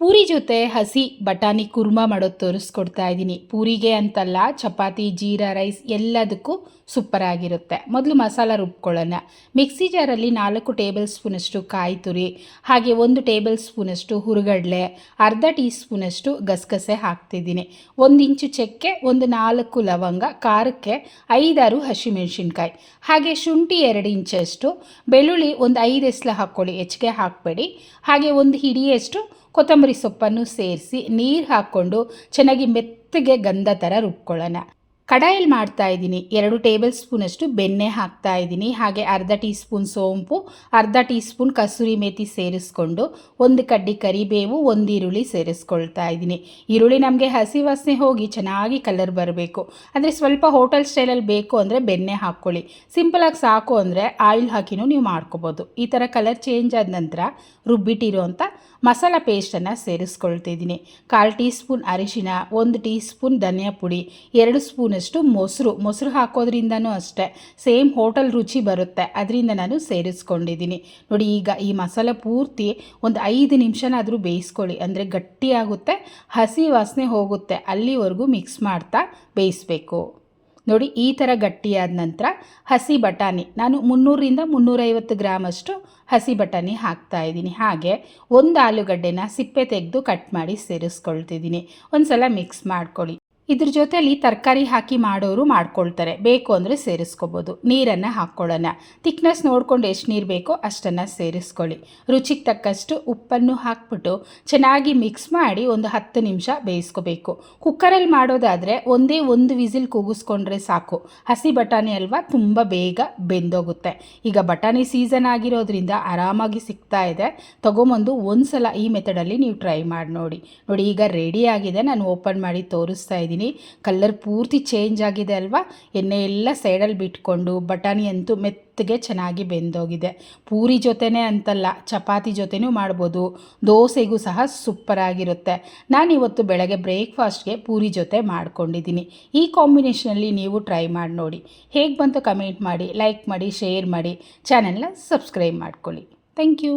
ಪೂರಿ ಜೊತೆ ಹಸಿ ಬಟಾಣಿ ಕುರ್ಮಾ ಮಾಡೋದು ತೋರಿಸ್ಕೊಡ್ತಾ ಇದ್ದೀನಿ. ಪೂರಿಗೆ ಅಂತಲ್ಲ, ಚಪಾತಿ, ಜೀರಾ ರೈಸ್ ಎಲ್ಲದಕ್ಕೂ ಸೂಪರಾಗಿರುತ್ತೆ. ಮೊದಲು ಮಸಾಲ ರುಬ್ಕೊಳ್ಳೋಣ. ಮಿಕ್ಸಿ ಜಾರಲ್ಲಿ 4 ಟೇಬಲ್ ಸ್ಪೂನಷ್ಟು ಕಾಯಿ ತುರಿ, ಹಾಗೆ 1 ಟೇಬಲ್ ಸ್ಪೂನಷ್ಟು ಹುರುಗಡಲೆ, ಅರ್ಧ ಟೀ ಸ್ಪೂನಷ್ಟು ಗಸಗಸೆ ಹಾಕ್ತಿದ್ದೀನಿ. 1 ಇಂಚು ಚಕ್ಕೆ, 4 ಲವಂಗ, ಖಾರಕ್ಕೆ 5-6 ಹಸಿಮೆಣಸಿನ್ಕಾಯಿ, ಹಾಗೆ ಶುಂಠಿ 2 ಇಂಚಷ್ಟು, ಬೆಳ್ಳುಳ್ಳಿ 5 ಎಸ್ಲು ಹಾಕ್ಕೊಳ್ಳಿ, ಹೆಚ್ಚಿಗೆ ಹಾಕಬೇಡಿ. ಹಾಗೆ 1 ಹಿಡಿಯಷ್ಟು ಕೊತ್ತಂಬರಿ ಸೊಪ್ಪನ್ನು ಸೇರಿಸಿ ನೀರು ಹಾಕ್ಕೊಂಡು ಚೆನ್ನಾಗಿ ಮೆತ್ತಗೆ ಗಂಧ ಥರ ರುಬ್ಕೊಳ್ಳೋಣ. ಕಡಾಯಲ್ಲಿ ಮಾಡ್ತಾ ಇದ್ದೀನಿ. 2 ಟೇಬಲ್ ಸ್ಪೂನಷ್ಟು ಬೆಣ್ಣೆ ಹಾಕ್ತಾ ಇದ್ದೀನಿ. ಹಾಗೆ ಅರ್ಧ ಟೀ ಸ್ಪೂನ್ ಸೋಂಪು, ಅರ್ಧ ಟೀ ಸ್ಪೂನ್ ಕಸೂರಿ ಮೇಥಿ ಸೇರಿಸ್ಕೊಂಡು 1 ಕಡ್ಡಿ ಕರಿಬೇವು, 1 ಈರುಳ್ಳಿ ಸೇರಿಸ್ಕೊಳ್ತಾ ಇದ್ದೀನಿ. ಈರುಳ್ಳಿ ನಮಗೆ ಹಸಿ ವಾಸನೆ ಹೋಗಿ ಚೆನ್ನಾಗಿ ಕಲರ್ ಬರಬೇಕು. ಅಂದರೆ ಸ್ವಲ್ಪ ಹೋಟೆಲ್ ಸ್ಟೈಲಲ್ಲಿ ಬೇಕು ಅಂದರೆ ಬೆಣ್ಣೆ ಹಾಕ್ಕೊಳ್ಳಿ. ಸಿಂಪಲಾಗಿ ಸಾಕು ಅಂದರೆ ಆಯಿಲ್ ಹಾಕಿನೂ ನೀವು ಮಾಡ್ಕೋಬೋದು. ಈ ಥರ ಕಲರ್ ಚೇಂಜ್ ಆದ ನಂತರ ರುಬ್ಬಿಟ್ಟಿರೋಂಥ ಮಸಾಲ ಪೇಸ್ಟನ್ನು ಸೇರಿಸ್ಕೊಳ್ತಿದ್ದೀನಿ. 1/4 ಟೀ ಸ್ಪೂನ್ ಅರಿಶಿನ, 1 ಟೀ ಸ್ಪೂನ್ ಧನಿಯಾ ಪುಡಿ, 2 ಸ್ಪೂನಷ್ಟು ಮೊಸರು ಹಾಕೋದ್ರಿಂದನೂ ಅಷ್ಟೇ ಸೇಮ್ ಹೋಟೆಲ್ ರುಚಿ ಬರುತ್ತೆ, ಅದರಿಂದ ನಾನು ಸೇರಿಸ್ಕೊಂಡಿದ್ದೀನಿ. ನೋಡಿ, ಈಗ ಈ ಮಸಾಲೆ ಪೂರ್ತಿ 5 ನಿಮಿಷನಾದರೂ ಬೇಯಿಸ್ಕೊಳ್ಳಿ. ಅಂದರೆ ಗಟ್ಟಿಯಾಗುತ್ತೆ, ಹಸಿ ವಾಸನೆ ಹೋಗುತ್ತೆ, ಅಲ್ಲಿವರೆಗೂ ಮಿಕ್ಸ್ ಮಾಡ್ತಾ ಬೇಯಿಸಬೇಕು. ನೋಡಿ, ಈ ಥರ ಗಟ್ಟಿಯಾದ ನಂತರ ಹಸಿ ಬಟಾಣಿ, ನಾನು 300ರಿಂದ 350 ಗ್ರಾಮಷ್ಟು ಹಸಿ ಬಟಾಣಿ ಹಾಕ್ತಾ ಇದ್ದೀನಿ. ಹಾಗೆ 1 ಆಲೂಗಡ್ಡೆನ ಸಿಪ್ಪೆ ತೆಗೆದು ಕಟ್ ಮಾಡಿ ಸೇರಿಸ್ಕೊಳ್ತಿದ್ದೀನಿ. ಒಂದು ಸಲ ಮಿಕ್ಸ್ ಮಾಡ್ಕೊಳ್ಳಿ. ಇದ್ರ ಜೊತೆಯಲ್ಲಿ ತರಕಾರಿ ಹಾಕಿ ಮಾಡೋರು ಮಾಡ್ಕೊಳ್ತಾರೆ, ಬೇಕು ಅಂದರೆ ಸೇರಿಸ್ಕೋಬೋದು. ನೀರನ್ನು ಹಾಕ್ಕೊಳ್ಳೋಣ. ತಿಕ್ನೆಸ್ ನೋಡ್ಕೊಂಡು ಎಷ್ಟು ನೀರು ಬೇಕೋ ಅಷ್ಟನ್ನು ಸೇರಿಸ್ಕೊಳ್ಳಿ. ರುಚಿಗೆ ತಕ್ಕಷ್ಟು ಉಪ್ಪನ್ನು ಹಾಕ್ಬಿಟ್ಟು ಚೆನ್ನಾಗಿ ಮಿಕ್ಸ್ ಮಾಡಿ 10 ನಿಮಿಷ ಬೇಯಿಸ್ಕೋಬೇಕು. ಕುಕ್ಕರಲ್ಲಿ ಮಾಡೋದಾದರೆ ಒಂದೇ 1 ವಿಸಿಲ್ ಕೂಗಿಸ್ಕೊಂಡ್ರೆ ಸಾಕು. ಹಸಿ ಬಟಾಣಿ ಅಲ್ವಾ, ತುಂಬ ಬೇಗ ಬೆಂದೋಗುತ್ತೆ. ಈಗ ಬಟಾಣಿ ಸೀಸನ್ ಆಗಿರೋದ್ರಿಂದ ಆರಾಮಾಗಿ ಸಿಗ್ತಾ ಇದೆ. ತೊಗೊಂಬಂದು ಒಂದು ಸಲ ಈ ಮೆಥಡಲ್ಲಿ ನೀವು ಟ್ರೈ ಮಾಡಿ ನೋಡಿ. ಈಗ ರೆಡಿ ಆಗಿದೆ. ನಾನು ಓಪನ್ ಮಾಡಿ ತೋರಿಸ್ತಾ ಇದ್ದೀನಿ. ಕಲರ್ ಪೂರ್ತಿ ಚೇಂಜ್ ಆಗಿದೆ ಅಲ್ವಾ. ಎಣ್ಣೆ ಎಲ್ಲ ಸೈಡಲ್ಲಿ ಬಿಟ್ಕೊಂಡು ಬಟಾಣಿ ಅಂತೂ ಮೆತ್ತಗೆ ಚೆನ್ನಾಗಿ ಬೆಂದೋಗಿದೆ. ಪೂರಿ ಜೊತೆನೇ ಅಂತಲ್ಲ, ಚಪಾತಿ ಜೊತೆನೂ ಮಾಡ್ಬೋದು, ದೋಸೆಗೂ ಸಹ ಸೂಪರಾಗಿರುತ್ತೆ. ನಾನಿವತ್ತು ಬೆಳಗ್ಗೆ ಬ್ರೇಕ್ಫಾಸ್ಟ್ಗೆ ಪೂರಿ ಜೊತೆ ಮಾಡ್ಕೊಂಡಿದ್ದೀನಿ. ಈ ಕಾಂಬಿನೇಷನಲ್ಲಿ ನೀವು ಟ್ರೈ ಮಾಡಿ ನೋಡಿ. ಹೇಗೆ ಬಂತು ಕಮೆಂಟ್ ಮಾಡಿ, ಲೈಕ್ ಮಾಡಿ, ಶೇರ್ ಮಾಡಿ, ಚಾನೆಲ್ನ ಸಬ್ಸ್ಕ್ರೈಬ್ ಮಾಡ್ಕೊಳ್ಳಿ. Thank you.